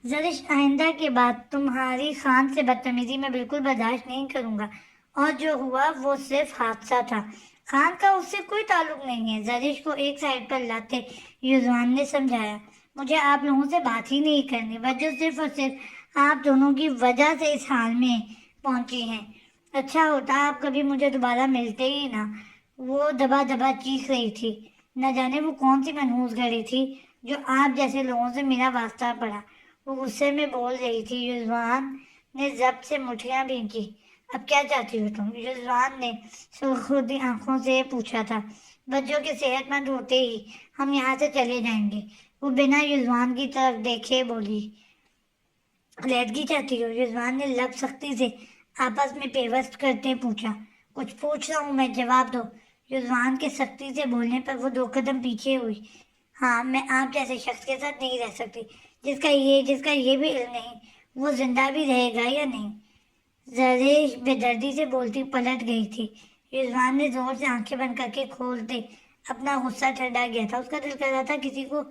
زرش آئندہ کے بعد تمہاری خان سے بدتمیزی میں بالکل برداشت نہیں کروں گا، اور جو ہوا وہ صرف حادثہ تھا، خان کا اس سے کوئی تعلق نہیں ہے۔ زرش کو ایک سائڈ پر لاتے یوزوان نے سمجھایا، مجھے آپ لوگوں سے بات ہی نہیں کرنی، وجہ صرف اور صرف آپ دونوں کی وجہ سے اس حال میں پہنچی ہیں۔ اچھا ہوتا آپ کبھی مجھے دوبارہ ملتے ہی نا۔ وہ دبا دبا چیخ رہی تھی، نہ جانے وہ کون سی منحوس گھڑی تھی جو آپ جیسے لوگوں سے میرا واسطہ پڑا۔ وہ غصے میں بول رہی تھی۔ یوزوان نے ضبط سے مٹھیاں بھینچی۔ اب کیا چاہتی ہو تم؟ یوزوان نے سرخدی آنکھوں سے پوچھا تھا۔ بچوں کے صحت مند ہوتے ہی ہم یہاں سے چلے جائیں گے۔ وہ بنا یوزوان کی طرف دیکھے بولی۔ علیحدگی چاہتی ہو؟ یوزوان نے لب سختی سے آپس میں پیوست کرتے پوچھا۔ کچھ پوچھ رہا ہوں میں، جواب دو۔ یوزوان کے سختی سے بولنے پر وہ 2 قدم پیچھے ہوئی۔ ہاں، میں آپ جیسے شخص کے ساتھ نہیں رہ سکتی جس کا یہ بھی علم نہیں وہ زندہ بھی رہے گا یا نہیں۔ زریش بے دردی سے بولتی پلٹ گئی تھی۔ یوزوان نے زور سے آنکھیں بند کر کے کھولتے اپنا غصہ ٹھنڈا گیا تھا۔ اس کا دل کر رہا تھا کسی کو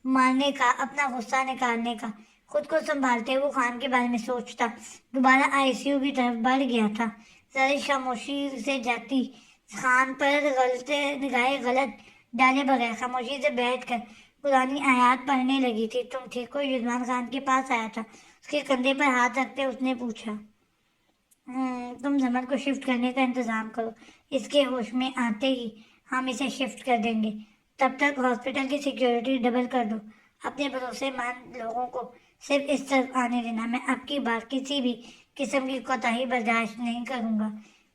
مارنے کا، اپنا غصہ نکالنے کا۔ خود کو سنبھالتے وہ خان کے بارے میں سوچتا دوبارہ آئی سی یو کی طرف بڑھ گیا تھا۔ زریش خاموشی سے جاتی خان پر غلطے نگاہیں غلط ڈالے بغیر خاموشی سے بیٹھ کر پرانی آیات پڑھنے لگی تھی۔ تم ٹھیک ہو؟ یوزوان خان کے پاس آیا تھا۔ اس کے کندھے پر ہاتھ رکھتے اس نے پوچھا۔ تم زمن کو شفٹ کرنے کا انتظام کرو، اس کے ہوش میں آتے ہی ہم اسے شفٹ کر دیں گے۔ تب تک ہاسپٹل کی سیکیورٹی ڈبل کر دو۔ اپنے بھروسے مند لوگوں کو صرف اس طرف آنے دینا۔ میں اب کی بار کسی بھی قسم کی کوتاہی برداشت نہیں کروں گا۔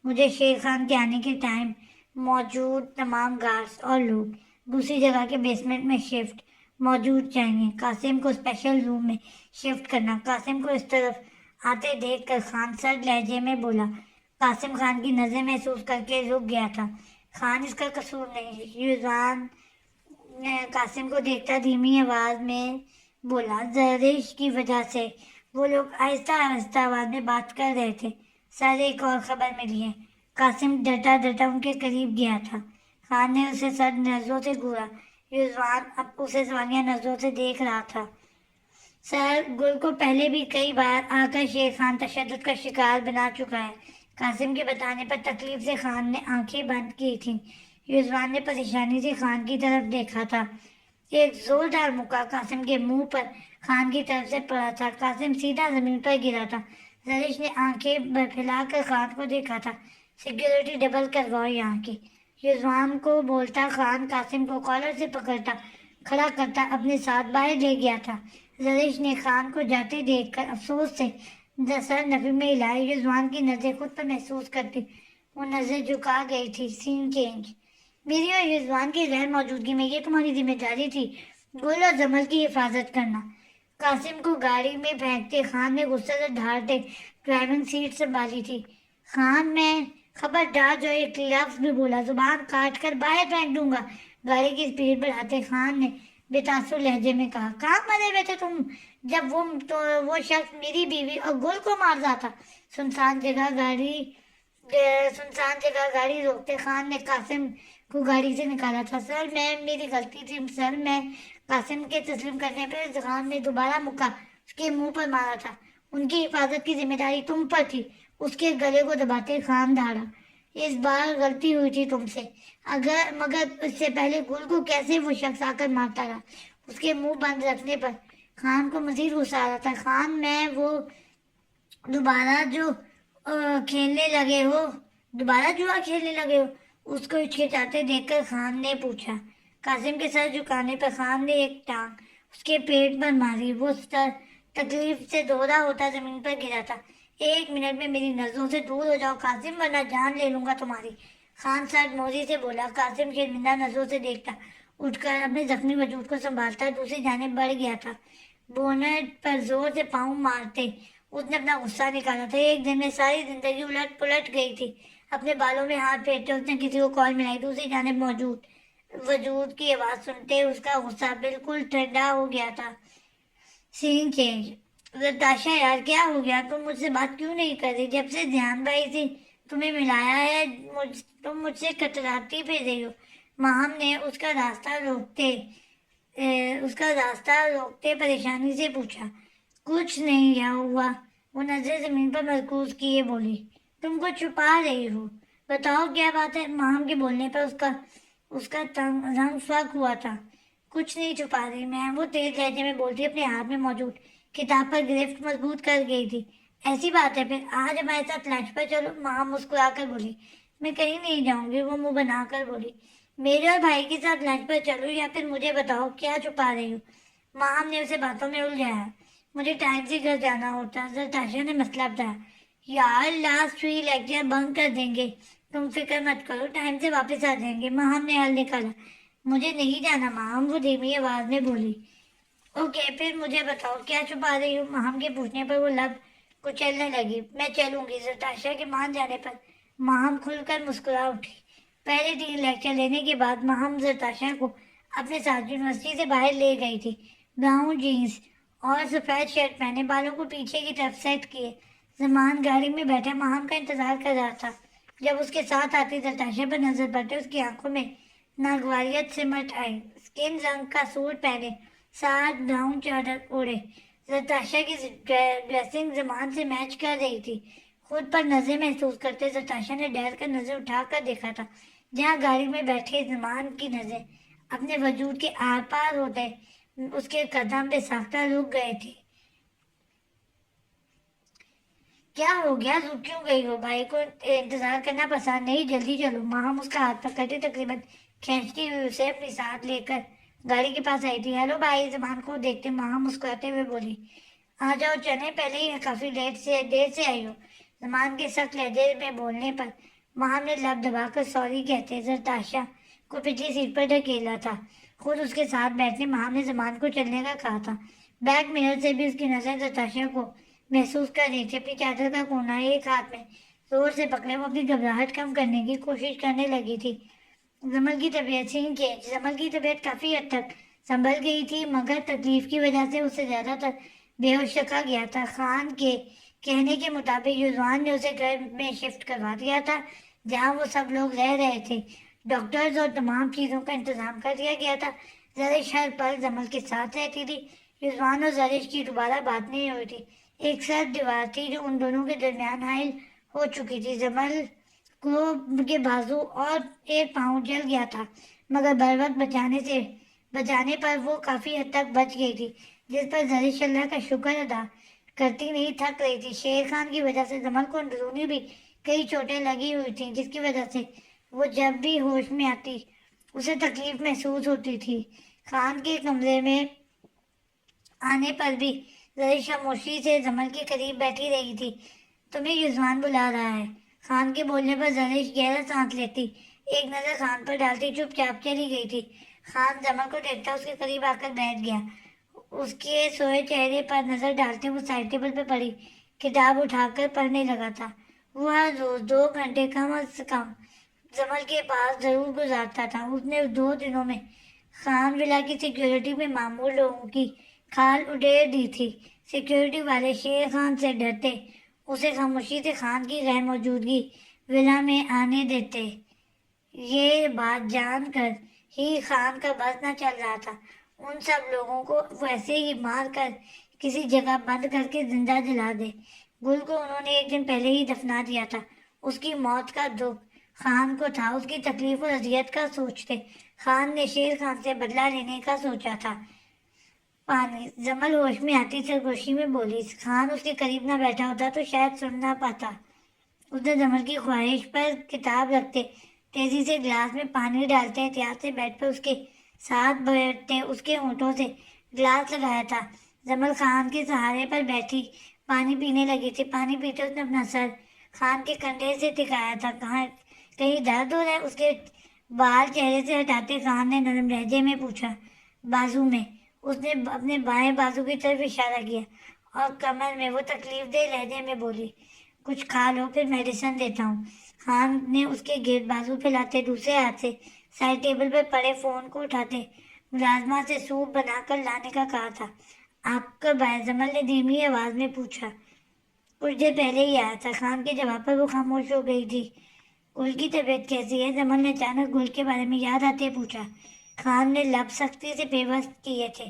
مجھے شیر خان کے آنے کے ٹائم موجود تمام گارڈز اور لوگ دوسری جگہ کے بیسمنٹ میں شفٹ موجود چاہیے۔ قاسم کو اسپیشل روم میں شفٹ کرنا۔ قاسم کو اس طرف آتے دیکھ کر خان سرد لہجے میں بولا۔ قاسم خان کی نظریں محسوس کر کے رک گیا تھا۔ خان اس کا قصور نہیں۔ یوزوان قاسم کو دیکھتا دھیمی آواز میں بولا، زرش کی وجہ سے۔ وہ لوگ آہستہ آہستہ آواز میں بات کر رہے تھے۔ سر ایک اور خبر ملی ہے۔ قاسم ڈرتا ڈرتا ان کے قریب گیا تھا۔ خان نے اسے سرد نظروں سے گھورا۔ یوزوان اب اسے سوالیہ نظروں سے دیکھ رہا تھا۔ سر، گل کو پہلے بھی کئی بار آ کر شیر خان تشدد کا شکار بنا چکا ہے۔ قاسم کے بتانے پر تکلیف سے خان نے آنکھیں بند کی تھیں۔ یوزوان نے پریشانی سے خان کی طرف دیکھا تھا۔ ایک زوردار مکہ قاسم کے منہ پر خان کی طرف سے پڑا تھا۔ قاسم سیدھا زمین پر گرا تھا۔ زرش نے آنکھیں پھیلا کر خان کو دیکھا تھا۔ سیکیورٹی ڈبل کرواؤ یہاں کی۔ یوزوان کو بولتا خان قاسم کو کالر سے پکڑتا کھڑا کرتا اپنے ساتھ باہر لے گیا تھا۔ زرش نے خان کو جاتے دیکھ کر افسوس سے سر نفی میں ہلائے۔ یوزوان کی نظریں خود پر محسوس کرتی وہ نظریں جھکا گئی تھی۔ سین چینج۔ میری اور یوزوان کی غیر موجودگی میں یہ تمہاری ذمہ داری تھی، گل اور زمل کی حفاظت کرنا۔ قاسم کو گاڑی میں پھینکتے خان نے غصے سے دھاڑتے ڈرائیونگ سیٹ سنبھالی تھی۔ خان، میں خبردار جو ایک لفظ بھی بولا زبان کاٹ کر باہر پھینک دوں گا۔ گاڑی کی سپیڈ بڑھاتے خان نے بے تاثر لہجے میں کہا، کہاں مرے ہوئے تھے تم جب وہ شخص میری بیوی اور گل کو مار رہا تھا؟ سنسان جگہ گاڑی روکتے خان نے قاسم کو گاڑی سے نکالا تھا۔ سر، میری غلطی تھی سر، میں قاسم کے تسلیم کرنے پر خان نے دوبارہ مکہ اس کے منہ پر مارا تھا۔ ان کی حفاظت کی ذمہ داری تم پر تھی۔ اس کے گلے کو دباتے خان دھاڑا، اس بار غلطی ہوئی تھی تم سے، مگر اس سے پہلے گل کو کیسے وہ شخص آ کر مارتا رہا؟ اس کے منہ بند رکھنے پر خان کو مزید غصہ آ رہا تھا۔ خان، میں وہ دوبارہ جوا کھیلنے لگے ہو؟ اس کو ہچکچاتے دیکھ کر خان نے پوچھا۔ قاسم کے سر جھکانے پر خان نے ایک ٹانگ اس کے پیٹ پر ماری۔ وہ سر تکلیف سے دوہرا ہوتا زمین پر گرا تھا۔ 1 منٹ میں میری نظروں سے دور ہو جاؤ قاسم، ورنہ جان لے لوں گا تمہاری۔ خان سرد موزی سے بولا۔ قاسم شرمندہ نظروں سے دیکھتا اٹھ کر اپنے زخمی وجود کو سنبھالتا دوسری جانب بڑھ گیا تھا۔ بونٹ پر زور سے پاؤں مارتے اس نے اپنا غصہ نکالا تھا۔ ایک دن میں ساری زندگی الٹ پلٹ گئی تھی۔ اپنے بالوں میں ہاتھ پھیرتے اس نے کسی کو کال ملائی۔ دوسری جانب موجود وجود کی آواز سنتے اس کا غصہ بالکل ٹھنڈا ہو گیا تھا۔ سین چینج۔ نتاشا یار، کیا ہو گیا؟ تم مجھ سے بات کیوں نہیں کر رہی؟ جب سے دھیان بھائی سے تمہیں ملایا ہے تم مجھ سے کتراتی پھر رہی ہو۔ ماہم نے اس کا راستہ روکتے پریشانی سے پوچھا۔ कुछ नहीं क्या हुआ। वो नजर जमीन पर मरकूज किए बोली, तुम कुछ छुपा रही हो, बताओ क्या बात है। माम के बोलने पर उसका उसका रंग फक हुआ था। कुछ नहीं छुपा रही मैं, वो तेज लहजे में बोलती अपने हाथ में मौजूद किताब पर गिरफ्त मजबूत कर गई थी। ऐसी बात है फिर आज हमारे साथ लंच पर चलो। माँ मुस्कुराकर बोली, मैं कहीं नहीं जाऊंगी। वो मुंह बनाकर बोली, मेरे और भाई के साथ लंच पर चलो या फिर मुझे बताओ क्या छुपा रही हो। माँ ने उसे बातों में उलझाया, मुझे टाइम से घर जाना होता। नताशा ने मसला बताया, यार लास्ट 3 लेक्चर बंक कर देंगे, तुम फिक्र मत करो, टाइम से वापस आ जाएंगे। माँ ने हल निकाला, मुझे नहीं जाना माँ, वो धीमी आवाज में बोली। ओके फिर मुझे बताओ क्या छुपा रही हो। माहम के पूछने पर वो लब कुचलने लगी, मैं चलूंगी। नताशा के मान जाने पर माहम खुलकर मुस्कुरा उठी। पहले 3 लेक्चर लेने के बाद माहम नताशा को अपने साथ यूनिवर्सिटी से बाहर ले गई थी। ब्राउन जीन्स और सफेद शर्ट पहने, बालों को पीछे की तरफ सेट किए, जमान गाड़ी में बैठा माहम का इंतजार कर रहा था। जब उसके साथ आती नताशा पर नजर पड़ते उसकी आंखों में नागवारियत सिमट आई। स्किन रंग का सूट पहने, साथ ब्राउन चादर ओढ़े, नताशा की ड्रेसिंग जमान से मैच कर रही थी। खुद पर नजर महसूस करते नताशा ने डर कर नजर उठाकर देखा था जहाँ गाड़ी में बैठे जमान की नजर अपने वजूद के आर पार होते उसके कदम बेसाख्ता रुक गए थे। क्या हो गया, रुक क्यों गई हो। भाई को इंतजार करना पसंद नहीं, जल्दी चलो। माँ उसका हाथ पकड़ती तकरीबन खींचती हुई उसे अपने साथ लेकर गाड़ी के पास आई थी। हेलो भाई, जमान को देखते माँ मुस्कुराते हुए बोली, आ जाओ चले, पहले ही काफी देर से आई हो। जमान के सख्त लहजे में बोलने पर माँ ने लब दबाकर सॉरी कहते जरताशा को पिछली सीट पर ढकेला था। खुद उसके साथ बैठने माँ ने जमान को चलने का कहा था। बैक मिरर से भी उसकी नजर जरताशा को महसूस कर रही थी। अपनी चादर का कोना एक हाथ में जोर से पकड़े वो अपनी घबराहट कम करने की कोशिश करने लगी थी। जमल की तबीयत काफी हद तक संभल गई थी, मगर तकलीफ की वजह से उसे ज्यादातर बेहोश रखा गया था। खान के कहने के मुताबिक युजवान ने उसे घर में शिफ्ट करवा दिया था जहां वो सब लोग रह रहे थे। डॉक्टर्स और तमाम चीजों का इंतजाम कर दिया गया था। जरिश हर पल जमल के साथ रहती थी। युजवान और जरिश की दोबारा बात नहीं हुई थी। एक सर्द दीवार थी जो उन दोनों के दरमियान हाइल हो चुकी थी। जमल को के बाजू और एक पाँव जल गया था, मगर बर वक्त बचाने पर वो काफी हद तक बच गई थी, जिस पर जरिश अल्लाह का शुक्र अदा करती नहीं थक रही थी। शेर खान की वजह से जमल को अंदरूनी भी कई चोटें लगी हुई थी, जिसकी वजह से वो जब भी होश में आती उसे तकलीफ महसूस होती थी। खान के कमरे में आने पर भी जरिश खामोशी से जमल के करीब बैठी रही थी। तुम्हें युजवान बुला रहा है। खान के बोलने पर जरिश गहरा सांस लेती, एक नजर खान पर डालती चुपचाप चली गई थी। खान जमल को देखता उसके करीब आकर बैठ गया। उसके सोए चेहरे पर नजर डालते वो साइड टेबल पर पड़ी किताब उठाकर पढ़ने लगा था। वो हर रोज 2 घंटे कम से कम जमल के पास जरूर गुजारता था। उसने 2 दिनों में खान विला की सिक्योरिटी में मामूल लोगों की खाल उड़ेल दी थी। सिक्योरिटी वाले शेर खान से डरते, उसे खामोशी से खान की गैर मौजूदगी विला में आने देते। ये बात जानकर ही खान का बस न चल रहा था। उन सब लोगों को वैसे ही मार कर किसी जगह बंद करके जिंदा जला दे। गुल को उन्होंने एक दिन पहले ही दफना दिया था। उसकी मौत का दुख खान को था। उसकी तकलीफ और अजियत का सोचते खान ने शेर खान से बदला लेने का सोचा था। पानी जमल होश में आती सरगोशी में बोली, खान उसके करीब ना बैठा होता तो शायद सुन ना पाता। उसने जमल की ख्वाहिश पर किताब रखते तेजी से गिलास में पानी डालते एहतियात से बेड पर उसके साथ बैठते उसके होंठों से गिलास लगाया था। जमल खान के सहारे पर बैठी पानी पीने लगी थी। पानी पीते उसने अपना सर खान के कंधे से टिकाया था। कहाँ कहीं दर्द हो रहा है? उसके बाल चेहरे से हटाते खान ने नरम लहजे में पूछा। बाजू में। उसने अपने बाएं बाजू की तरफ इशारा किया और कमर में वो तकलीफ दे लहजे में बोली, कुछ खा लो फिर मेडिसिन देता हूँ। खान ने उसके गिर्द बाजू फैलाते दूसरे हाथ से साइड टेबल पर पड़े फोन को उठाते मुलाजमा से सूप बनाकर लाने का कहा था। आप कब आए? जमल ने धीमी आवाज में पूछा। कुछ देर पहले ही आया था। खान के जवाब पर वो खामोश हो गई थी। गुल की तबीयत कैसी है? जमल ने अचानक गुल के बारे में याद आते पूछा। खान ने लब सख्ती से बेबस किए थे।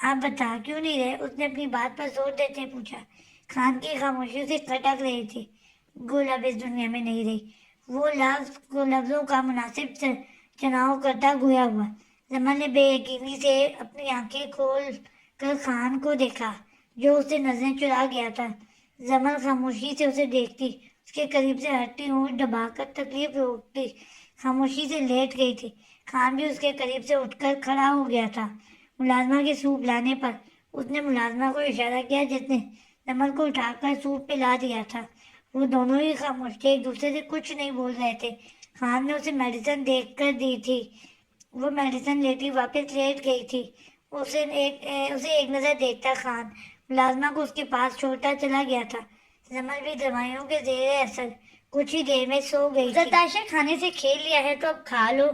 आप बता क्यों नहीं रहे? उसने अपनी बात पर जोर देते पूछा। खान की खामोशी से खटक रही थी। गुल अब इस दुनिया में नहीं रही। वो लफ्जों का मुनासिब चुनाव करता गोया हुआ। जमल ने बेयकीनी से अपनी आंखें खोल कर खान को देखा, जो उसे नजरें चुरा गया था। जमल खामोशी से उसे देखती, उसके करीब से हटती होंठ दबाकर तकलीफ रोकती खामोशी से लेट गई थी। खान भी उसके करीब से उठकर खड़ा हो गया था। मुलाजमा के सूप लाने पर उसने मुलाजमा को इशारा किया, जिसने जमल को उठाकर सूप पिला दिया था। वो दोनों ही खामोश थे, एक दूसरे से कुछ नहीं बोल रहे थे। खान ने उसे मेडिसिन देख कर दी थी। वो मेडिसिन लेती वापस लेट गई थी। उसे एक नज़र देखता खान मुलाजमा को उसके पास छोड़ता चला गया था। जमल भी दवाइयों के जेर असर कुछ ही देर में सो गई। जताशा खाने से खेल लिया है तो अब खा लो।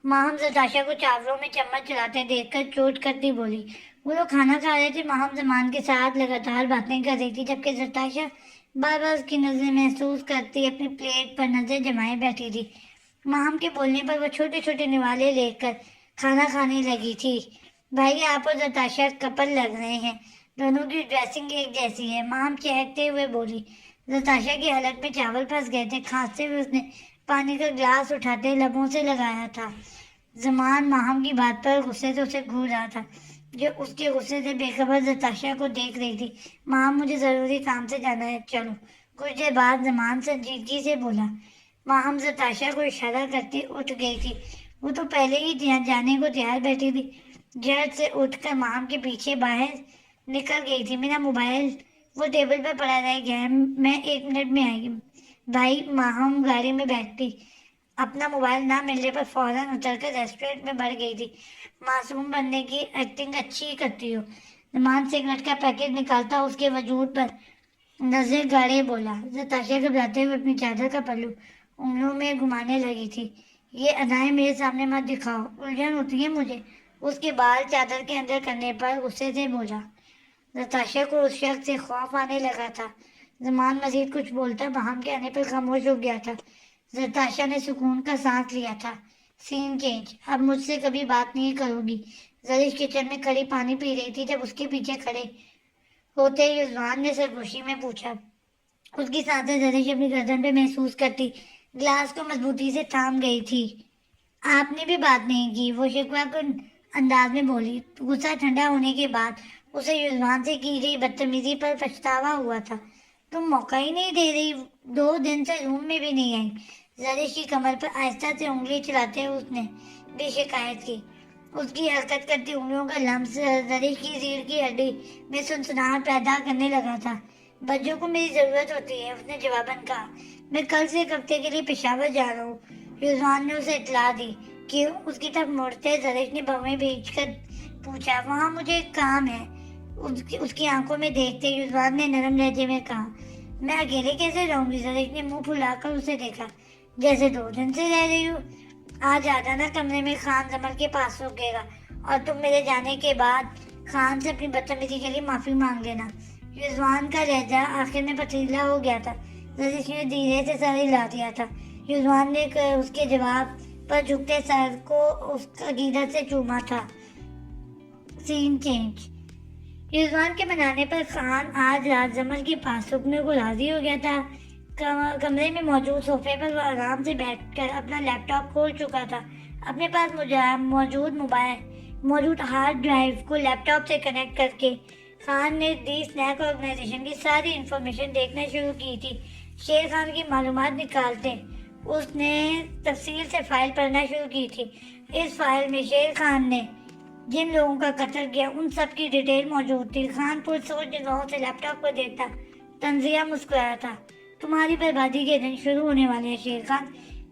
माहम जताशा को चावलों में चम्मच चलाते देखकर चोट करती बोली। वो लोग खाना खा रहे थे। माहम जमान के साथ लगातार बातें कर रही थी, जबकि जताशा बार बार उसकी नजरें महसूस करती अपनी प्लेट पर नजर जमाए बैठी थी। माहम के बोलने पर वो छोटे छोटे निवाले लेकर खाना खाने लगी थी। भाई, आप और जताशा कपल लग रहे हैं। दोनों की ड्रेसिंग एक जैसी है, माहम चहकते हुए बोली। नताशा की हलक में चावल फंस गए थे। खांसते हुए उसने पानी का ग्लास उठाते लबों से लगाया था। जमान माहम की बात पर गुस्से से उसे घूर रहा था, जो उसके गुस्से से बेखबर नताशा को देख रही थी। माहम, मुझे जरूरी काम से जाना है, चलो। कुछ देर बाद जमान संजीदगी से बोला। माहम नताशा को इशारा करती उठ गई थी। वो तो पहले ही जाने को तैयार बैठी थी। झट से उठकर माहम के पीछे बाहर निकल गई थी। मेरा मोबाइल वो टेबल पर पड़ा रह गया है, मैं 1 मिनट में आएगी। भाई, माहम गाड़ी में बैठती अपना मोबाइल ना मिलने पर फौरन उतरकर रेस्टोरेंट में बढ़ गई थी। मासूम बनने की एक्टिंग अच्छी करती हो। नुमान सिगरेट का पैकेट निकालता उसके वजूद पर नजर गाड़े बोला। नताशा घबराते हुए अपनी चादर का पल्लू उंगलियों में घुमाने लगी थी। ये अदाएं मेरे सामने मत दिखाओ, उलझन होती है मुझे। उसके बाल चादर के अंदर करने पर गुस्से से बोला। नताशा को उस शख्स से खौफ आने लगा था। जमान मजीद कुछ बोलता माहम के आने पर खामोश हो गया था। नताशा ने सुकून का सांस लिया था। सीन चेंज, अब मुझसे कभी बात नहीं करोगी। जरीश किचन में खड़ी पानी पी रही थी जब उसके पीछे खड़े होते ही रिजवान ने सरगोशी में पूछा। उसकी सांसें जरीश अपनी गर्दन पे महसूस करती गिलास को मजबूती से थाम गई थी। आपने भी बात नहीं की, वो शिकवा कुन अंदाज में बोली। गुस्सा ठंडा होने के बाद उसे युजवान से की गई बदतमीजी पर पछतावा हुआ था। तुम मौका ही नहीं दे रही, 2 दिन से रूम में भी नहीं आई। जरीश की कमर पर आहिस्ता से उंगली चलाते हुए उसने भी शिकायत की। उसकी हरकत करती उंगलियों का लम्स जरीश की रीढ़ की हड्डी में सनसनाहट पैदा करने लगा था। बच्चों को मेरी जरूरत होती है, उसने जवाबन कहा। मैं कल से एक हफ्ते के लिए पेशावर जा रहा हूँ। युजवान ने उसे इतला दी। क्यों? उसकी तरफ मुड़ते जरीश ने भवें भींच कर पूछा। वहाँ मुझे एक काम है। उसकी आंखों में देखते युजवान ने नरम लहजे में कहा। मैं अकेले कैसे रहूंगी? जरीश ने मुंह फुलाकर उसे देखा। जैसे 2 दिन से रह रही हूँ। आज आ जाना कमरे में, खान जमल के पास रुकेगा और तुम मेरे जाने के बाद खान से अपनी बदतमीजी के लिए माफी मांग लेना। युजवान का लहजा आखिर में पथरीला हो गया था। जरीश ने धीरे से सर हिला दिया था। युजवान ने उसके जवाब पर झुकते सर को उसका अकीदत से चूमा था। Scene change. युजवान के मनाने पर खान आज रात जमल के पास रुकने को राजी हो गया था। कमरे में मौजूद सोफे पर वो आराम से बैठकर अपना लैपटॉप खोल चुका था। अपने पास मौजूद हार्ड ड्राइव को लैपटॉप से कनेक्ट करके खान ने दी स्नैक ऑर्गेनाइजेशन की सारी इंफॉर्मेशन देखना शुरू की थी। शेर खान की मालूमात निकालते उसने तफसील से फाइल पढ़ना शुरू की थी। इस फाइल में शेर खान ने जिन लोगों का कत्ल किया उन सब की डिटेल मौजूद थी। खान पुरसोच निगाहों से लैपटॉप को देखता तंजिया मुस्कुराया था। तुम्हारी बर्बादी के दिन शुरू होने वाले हैं। शेर खान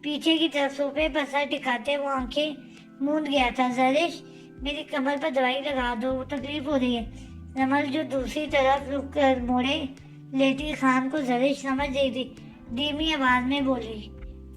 पीछे की तरफ सोफे पर सर टिकाते वो आंखें मूंद गया था। जरीश, मेरी कमर पर दवाई लगा दो, तकलीफ हो रही है। जमल जो दूसरी तरफ रुक कर मोड़े लेटी खान को जरीश समझ गई थी। धीमी आवाज में बोली।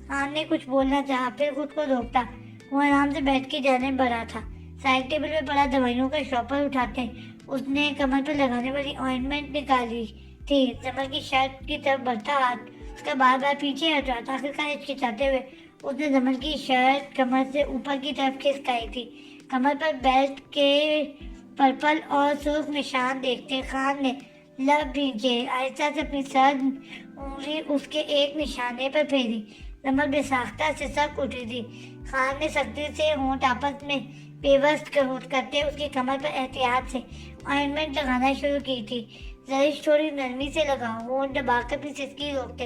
खान ने कुछ बोलना चाहा, फिर खुद को रोकता। वो आराम से बैठ के जाने बढ़ा था। साइड टेबल पे पड़ा दवाइयों का शॉपर उठाते उसने कमर पर लगाने वाली ऑइंटमेंट निकाली थी। जमल की शर्ट की तरफ बढ़ता हाथ उसका बार बार पीछे हट रहा था। आखिरकार हिचकिचाते हुए उसने जमल की शर्ट कमर से ऊपर की तरफ खिसकाई थी। कमर पर बेल्ट के पर्पल और सुर्ख निशान देखते खान ने लब भींचे, आहिस्ता से अपनी सर उंगली उसके एक निशाने पर फेरी। रमल बेसाख्ता से सक उठी थी। खान ने सख्ती से होंठ आपस में पेवस्त करते उसकी कमर पर एहतियात से ऑइंटमेंट लगाना शुरू की थी। जरिश थोड़ी नरमी से लगाओ, होंठ दबाकर अपनी सिसकी रोकते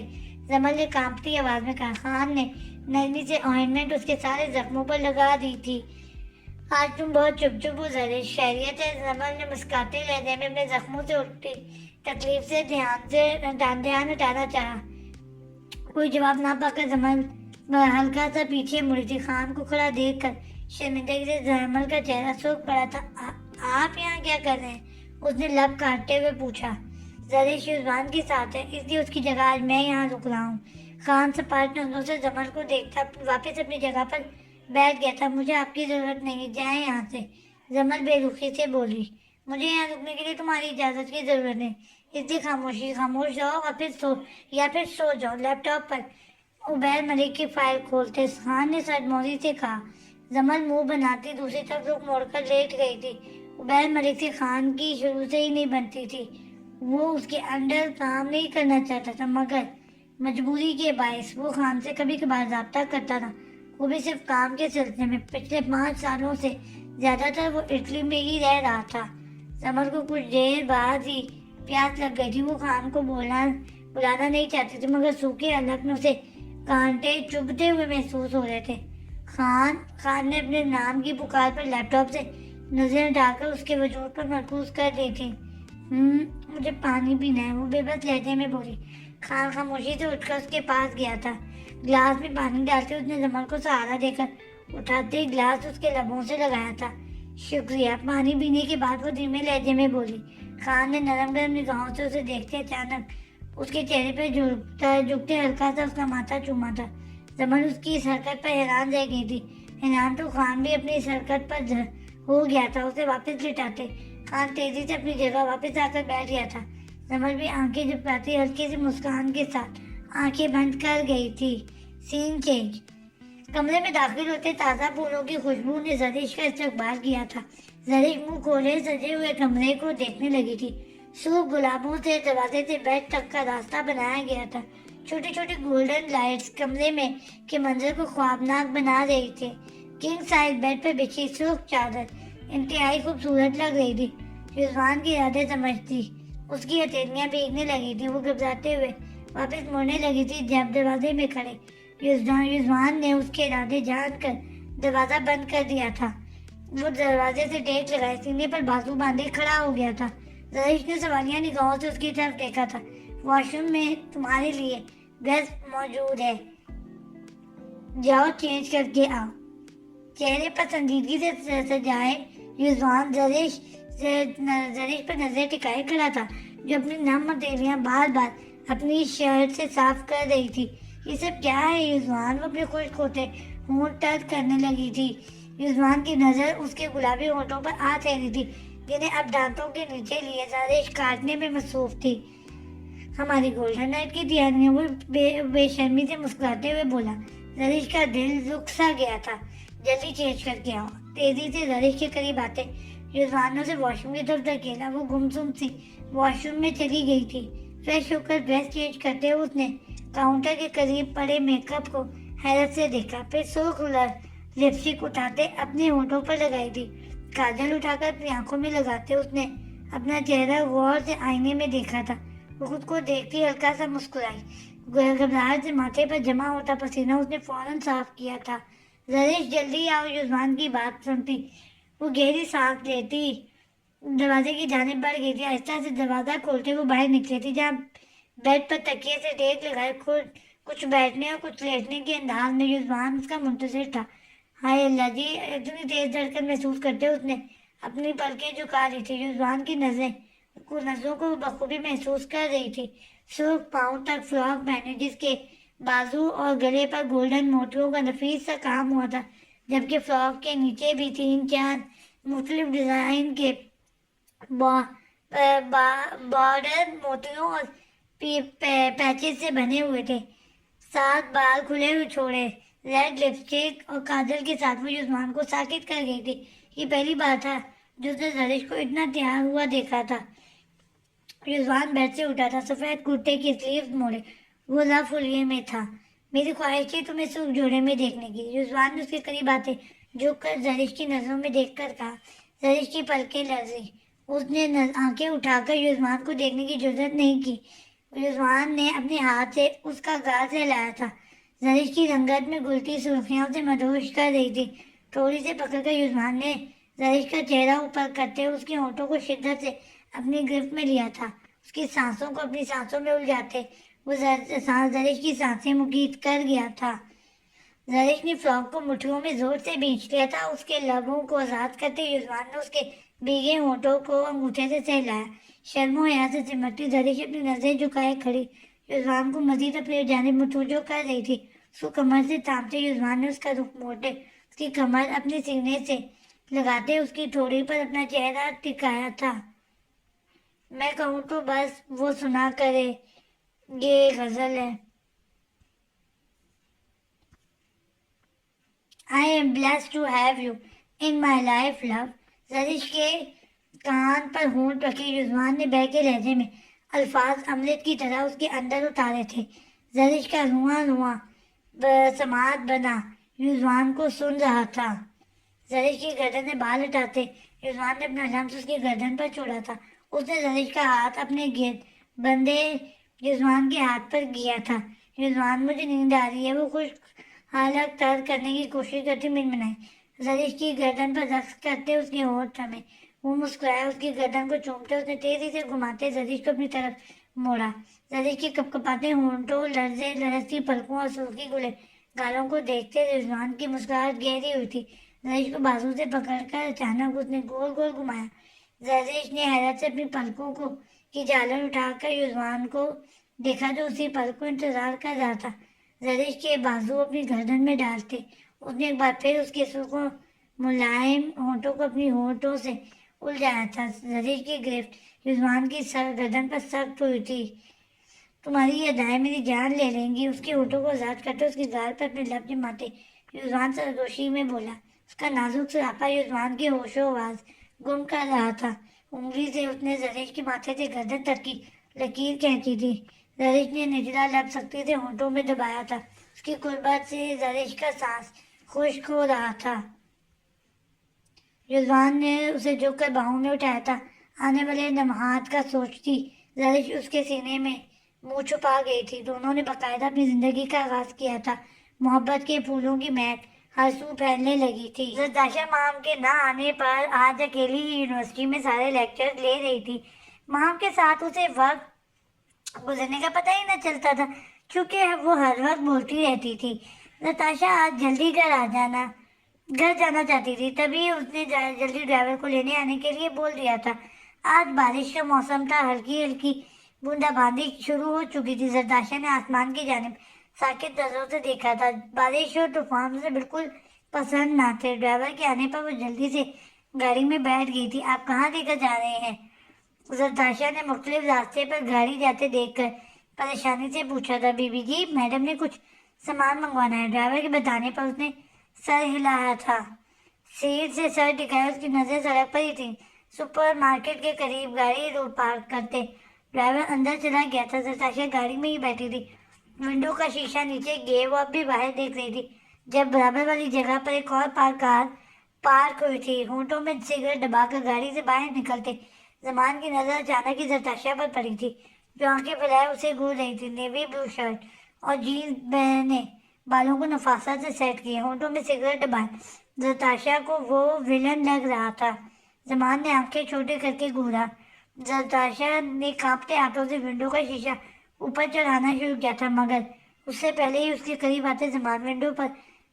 रमल ने कांपती आवाज में कहा। खान ने नरमी से ऑइंटमेंट उसके सारे जख्मों पर लगा दी थी। आज तुम बहुत चुप चुप हो जरिश, खैरियत है? रमल ने मुस्कुराते लहजे में अपने जख्मों से उठती तकलीफ से ध्यान हटाना चाहा। कोई जवाब ना पाकर रमल हल्का सा पीछे मुड़ी थी। खान को खड़ा देख कर शर्मिंदगी से रमल का चेहरा सूख पड़ा था। आप यहाँ क्या कर रहे हैं? उसने लब काटते हुए पूछा। जरिश युजवान के साथ है, इसलिए उसकी जगह आज मैं यहाँ रुक रहा हूँ। खान सपाट नजरों से रमल को देखता वापस अपनी जगह पर बैठ गया था। मुझे आपकी जरूरत नहीं, जाए यहाँ से। रमल बेरुखी से बोली। मुझे यहाँ रुकने के लिए तुम्हारी इजाजत की जरूरत है, इसलिए खामोश रहो या फिर सो जाओ। लैपटॉप पर उबैर मलिक की फाइल खोलते खान ने सरमौरी से कहा। रमल मुंह बनाती दूसरी तरफ रुख मोड़कर लेट गई थी। उबैर मलिक से खान की शुरू से ही नहीं बनती थी। वो उसके अंडर काम नहीं करना चाहता था, मगर मजबूरी के बायस वो खान से कभी कभार रब्ता करता था, वो भी सिर्फ काम के सिलसिले में। पिछले 5 सालों से ज्यादातर वो इटली में ही रह रहा था। रमल को कुछ देर बाद ही प्यास लग गई थी। वो खान को बुलाना नहीं चाहती थी, मगर सूखे अलग से कांटे चुभते हुए महसूस हो रहे थे। खान ने अपने नाम की पुकार पर लैपटॉप से नजर डालकर उसके वजूद पर मरकूज कर दी थी। मुझे पानी पीना है, वो बेबस लहजे में बोली। खान खामोशी से उठकर उसके पास गया था। गिलास में पानी डालते उसने रमल को सहारा देकर उठाते ही गिलास उसके लबों से लगाया था। शुक्रिया। पानी पीने के बाद वो धीमे लहजे में बोली। खान ने नरम गरम निगाहों से उसे देखते अचानक उसके चेहरे पर झुकते हल्का सा उसका माथा चूमा था। रमल उसकी इस हरकत पर हैरान रह गई थी। हैरान तो खान भी अपनी इस हरकत पर हो गया था। उसे वापस लिटाते खान तेजी से अपनी जगह वापस आकर बैठ गया था। रमल भी आंखें झपकाती हल्की सी मुस्कान के साथ आंखें बंद कर गई थी। Scene change. कमरे में दाखिल होते ताज़ा फूलों की खुशबू ने जरिश का इस्तकबाल किया था। जरिश मुंह खोले सजे हुए कमरे को देखने लगी थी। सूख गुलाबों से दरवाजे से बेड तक का रास्ता बनाया गया था। छोटी छोटी गोल्डन लाइट्स कमरे में के मंजर को ख्वाबनाक बना रही थी। किंग साइज बेड पर बिछी सूख चादर इंतहाई खूबसूरत लग रही थी। युजवान की इरादे समझती उसकी हथेलियां भीगने लगी थी। वो घबराते हुए वापस मुड़ने लगी थी जब दरवाजे में खड़े युजवान ने उसके इरादे जानकर दरवाजा बंद कर दिया था। वो दरवाजे से टेक लगाए सीने पर बाजू बांधे खड़ा हो गया था। जरिश ने सवालिया निगाहों से उसकी तरफ देखा था। वॉशरूम में तुम्हारे लिए ड्रेस मौजूद है, जाओ चेंज करके आओ। चेहरे पर संजीदगी से सजाए युजवान जरिश पर नजर टिकाए खड़ा था, जो अपनी नम हथेलियां बार बार अपनी शर्ट से साफ कर रही थी। ये सब क्या है युजवान? वो अपने खुश होते होंठ तर्क करने लगी थी। युजवान की नजर उसके गुलाबी होंठों पर आ ठहरी थी, जिन्हें अब दांतों के नीचे लिए जरिश काटने में मसरूफ थी। हमारी गोल्डन नाइट की तैयारियों में बेशर्मी से मुस्कुराते हुए बोला। जरिश का दिल रुक सा गया था। जल्दी चेंज करके आओ। तेजी से जरिश के करीब आते युजवान ने उसे वॉशरूम की तरफ धकेला। वो गुमसुम सी वॉशरूम में चली गई थी। फ्रेश होकर ड्रेस चेंज करते हुए उसने काउंटर के करीब पड़े मेकअप को हैरत से देखा। फिर सुर्ख लिपस्टिक उठाते अपने होठों पर लगाई थी। काजल उठाकर अपनी आंखों में लगाते उसने अपना चेहरा गौर से आईने में देखा था। वो खुद को देखती हल्का सा मुस्कुराई। घबराहट से माथे पर जमा होता पसीना उसने फौरन साफ किया था। जरिश जल्दी आओ। युजवान की बात सुनती वो गहरी सांस लेती दरवाजे की जानिब बढ़ गई थी। आहिस्ता से दरवाजा खोलते वो बाहर निकली थी, जहाँ बेड पर तकिए से टेक लगाए कुछ बैठने और कुछ लेटने के अंदाज में युजवान उसका मुंतजिर था। हाय अल्लाह जी! इतनी तेज धड़कन महसूस करते उसने अपनी पलकें झुका ली थी। युजवान की नजरों को बखूबी महसूस कर रही थी। सुर्ख पाँव तक फ्रॉक पहने, जिसके बाजू और गले पर गोल्डन मोतियों का नफीस सा काम हुआ था, जबकि फ्रॉक के नीचे भी 3-4 मुख्तलिफ डिजाइन के बॉर्डर मोतियों और पैचेस से बने हुए थे। साथ बाल खुले हुए छोड़े, रेड लिपस्टिक और काजल के साथ वो युजमान को साकित कर गई थी। ये पहली बार था जो उसने जरिश को इतना तैयार हुआ देखा था। रिजवान बेड से उठा था, सफेद कुर्ते की स्लीव्स मोड़े, वो लाफुलिये में था। मेरी ख्वाहिश थी तुम्हें सुर्ख जोड़े में देखने की। रिजवान ने उसके करीब आते झुक कर जरिश की नजरों में देखकर कहा। जरिश की पलकें लरजी। उसने आंखें उठाकर रिजवान को देखने की जरूरत नहीं की। रिजवान ने अपने हाथ से उसका गाल सहलाया था। जरिश की रंगत में घुलती सुर्खियां उसे मदहोश कर रही थी। थोड़ी से पकड़कर रिजवान ने जरिश का चेहरा ऊपर करते हुए उसके होठों को शिद्दत से अपनी गिरफ्त में लिया था। उसकी सांसों को अपनी सांसों में उलझाते वो जरिश की सांसें मुकीद कर गया था। जरिश ने फ्रॉक को मुट्ठियों में जोर से खींच लिया था। उसके लबों को आजाद करते रिजवान ने उसके भीगे होठों को अंगूठे से सहलाया। शर्मो हया से सिमटती जरिश अपनी नजरें झुकाए खड़ी रिजवान को मजीद अपनी जानिब मुतवज्जो कर रही थी। उसको कमर से थामते रिजवान ने उसका रुख मोड़े उसकी कमर अपने सीने से लगाते उसकी ठोड़ी पर अपना चेहरा टिकाया था। मैं कहूँ तो बस वो सुना करे, ये गजल है। I am blessed to have you in my life love. जरिश के कान पर होंठ रखे रिजवान ने बहके लहजे में अल्फाज अमृत की तरह उसके अंदर उतारे थे। जरिश का रुआ रुआ समात बना रिजवान को सुन रहा था। जरिश की गर्दन से बाल हटाते रिजवान ने अपना लम्स उसकी गर्दन पर छोड़ा था। उसने जरिश का हाथ अपने गिर्द बंदे रिजवान के हाथ पर किया था। रिजवान मुझे नींद आ रही है, वो खुश हालत तर्क करने की कोशिश करती मिनमिनाई। जरिश की गर्दन पर रक्स करते उसके होठ थमे। वो मुस्कुराया, उसकी गर्दन को चूमते उसने तेजी से घुमाते जरिश को अपनी तरफ मोड़ा। जरिश के कपकपाते होंठों, लर्जे लरसती पलकों और सुर्खी गुले गालों को देखते रिजवान की मुस्कुराहट गहरी हुई थी। जरिश को बाजू से पकड़कर अचानक उसने गोल गोल घुमाया। जरिश ने हैरत से अपनी पलकों को की झालर उठाकर रिजवान को देखा जो उसी पल को इंतजार कर रहा था। जरिश के बाजू अपनी गर्दन में डालते उसने एक बार फिर उसके सुर को मुलायम होठों को अपनी होठों से उलझाया था। जरिश की गिरफ्त रिजवान की सर गर्दन पर सख्त हुई थी। तुम्हारी ये अदाएं मेरी जान ले लेंगी। उसके होठों को आजाद करते उसके गाल पर अपने लब जमाते रिजवान सरगोशी में बोला। उसका नाजुक सुरापा रिजवान की होशो आवाज गुम कर रहा था। उंगली से उसने जरिश के माथे से गर्दन तक की लकीर खींची थी। जरिश ने निचला लब सख्ती से होठों में दबाया था। उसकी कुर्बत से जरिश का सांस खुश्क हो रहा था। रिजवान ने उसे झुककर बाहों में उठाया था। आने वाले लम्हात का सोचती जरिश उसके सीने में मुंह छुपा गई थी। दोनों ने बाकायदा अपनी जिंदगी का आगाज किया था। मोहब्बत के फूलों की महक हर सू फैलने लगी थी। जरदाशा माम के ना आने पर आज अकेली ही यूनिवर्सिटी में सारे लेक्चर ले रही थी। माम के साथ उसे वक्त गुजरने का पता ही न चलता था, क्योंकि वो हर वक्त बोलती रहती थी, नताशा आज जल्दी घर जाना चाहती थी। तभी उसने जल्दी ड्राइवर को लेने आने के लिए बोल दिया था। आज बारिश का मौसम था, हल्की हल्की बूंदाबांदी शुरू हो चुकी थी। जरदाशा ने आसमान की जानिब साकित नजरों से देखा था। बारिश और तूफान उसे बिल्कुल पसंद ना थे। ड्राइवर के आने पर वो जल्दी से गाड़ी में बैठ गई थी। आप कहाँ लेकर जा रहे हैं? जरदाशा ने मुख्तलिफ रास्ते पर गाड़ी जाते देखकर परेशानी से पूछा था। बीबी जी, मैडम ने कुछ सामान मंगवाना है। ड्राइवर के बताने पर उसने सर हिलाया था। सीट से सर टिकाया, उसकी नजर सड़क पर ही थी। सुपर मार्केट के करीब गाड़ी रोड पार्क करते ड्राइवर अंदर चला गया था। जरदाशा गाड़ी में ही बैठी थी, विंडो का शीशा नीचे गिरे वो अब भी बाहर देख रही थी। जब बराबर वाली जगह पर एक और कार पार्क हुई थी। होंठों में सिगरेट दबाकर गाड़ी से बाहर निकलते जमान की नजर अचानक ही जरदाशा पर पड़ी थी, जो आंखें फैलाए उसे घूर रही थी। नेवी ब्लू शर्ट और जीन्स पहने, बालों को नफासत से सेट किए, होंठों में सिगरेट दबाए जरदाशा को वो विलन लग रहा था। जमान ने आंखें छोटे करके घूरा। जरदाशा ने कांपते हाथों से विंडो का शीशा ऊपर चढ़ाना शुरू किया था, मगर उससे पहले ही उसके करीब आते जमान विंडो पर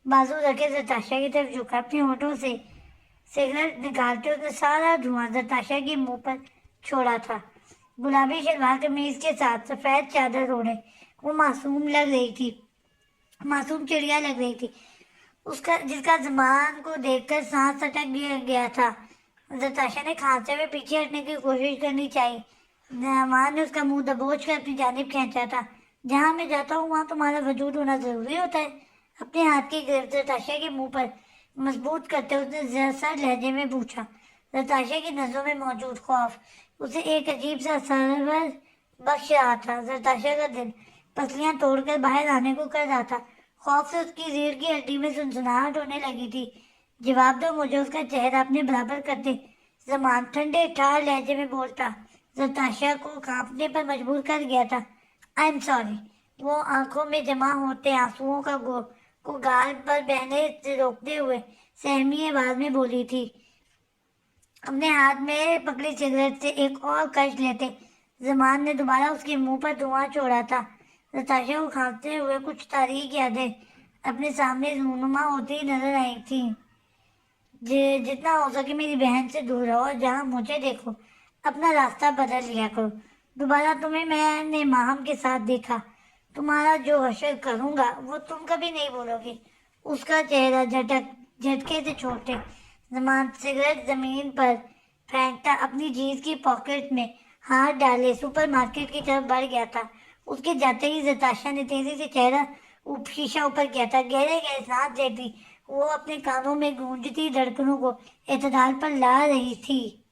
बाजू रखे जरदाशा की तरफ झुका। अपने होठों से सिगरेट निकालते उसने सारा धुआं जरदाशा के मुंह पर छोड़ा था। गुलाबी शलवार कमीज के साथ सफेद चादर ओढ़े वो मासूम लग रही थी, मासूम चिड़िया लग रही थी, उसका जिसका जमान को देखकर सांस अटक गया था। जरदाशा ने खांसते हुए पीछे हटने की कोशिश करनी चाहिए। जमान ने उसका मुंह दबोच कर अपनी जानिब खींचा था। जहाँ मैं जाता हूँ वहाँ तुम्हारा वजूद होना जरूरी होता है। अपने हाथ की गिरफ्त जरदाशा के मुंह पर मजबूत करते उसने जरा लहजे में पूछा। नताशा की नजरों में मौजूद खौफ उसे एक अजीब सा सरवर बख्श रहा था। नताशा का दिल पसलियां तोड़कर बाहर आने को कर रहा था। खौफ से उसकी रीढ़ की हड्डी में सुनसुनाहट होने लगी थी। जवाब दो मुझे, उसका चेहरा अपने बराबर करते जमान ठंडे ठार लहजे में बोलता। नताशा को कांपने पर मजबूर कर गया था। I am sorry. वो आंखों में जमा होते आंसुओं को गाल पर बहने से रोकते हुए सहमी आवाज में बोली थी। अपने हाथ में पकड़ी सिगरेट से एक और कश लेते जमान ने दोबारा उसके मुंह पर धुआं छोड़ा था। नताशा को खांसते हुए कुछ तारीख यादें अपने सामने रूनुमा होती नजर आई थी। जितना हो सके मेरी बहन से दूर रहो और जहाँ मुझे देखो अपना रास्ता बदल लिया करो। दोबारा तुम्हें मैंने माहम के साथ देखा, तुम्हारा जो हशर करूंगा वो तुम कभी नहीं बोलोगे। उसका चेहरा झटके से छोड़ते जमान सिगरेट जमीन पर फेंकता अपनी जीन्स की पॉकेट में हाथ डाले सुपरमार्केट की तरफ बढ़ गया था। उसके जाते ही नताशा ने तेजी से चेहरा शीशा ऊपर किया था। गहरे गहरे सांस लेती वो अपने कानों में गूंजती धड़कनों को एतदाल पर ला रही थी।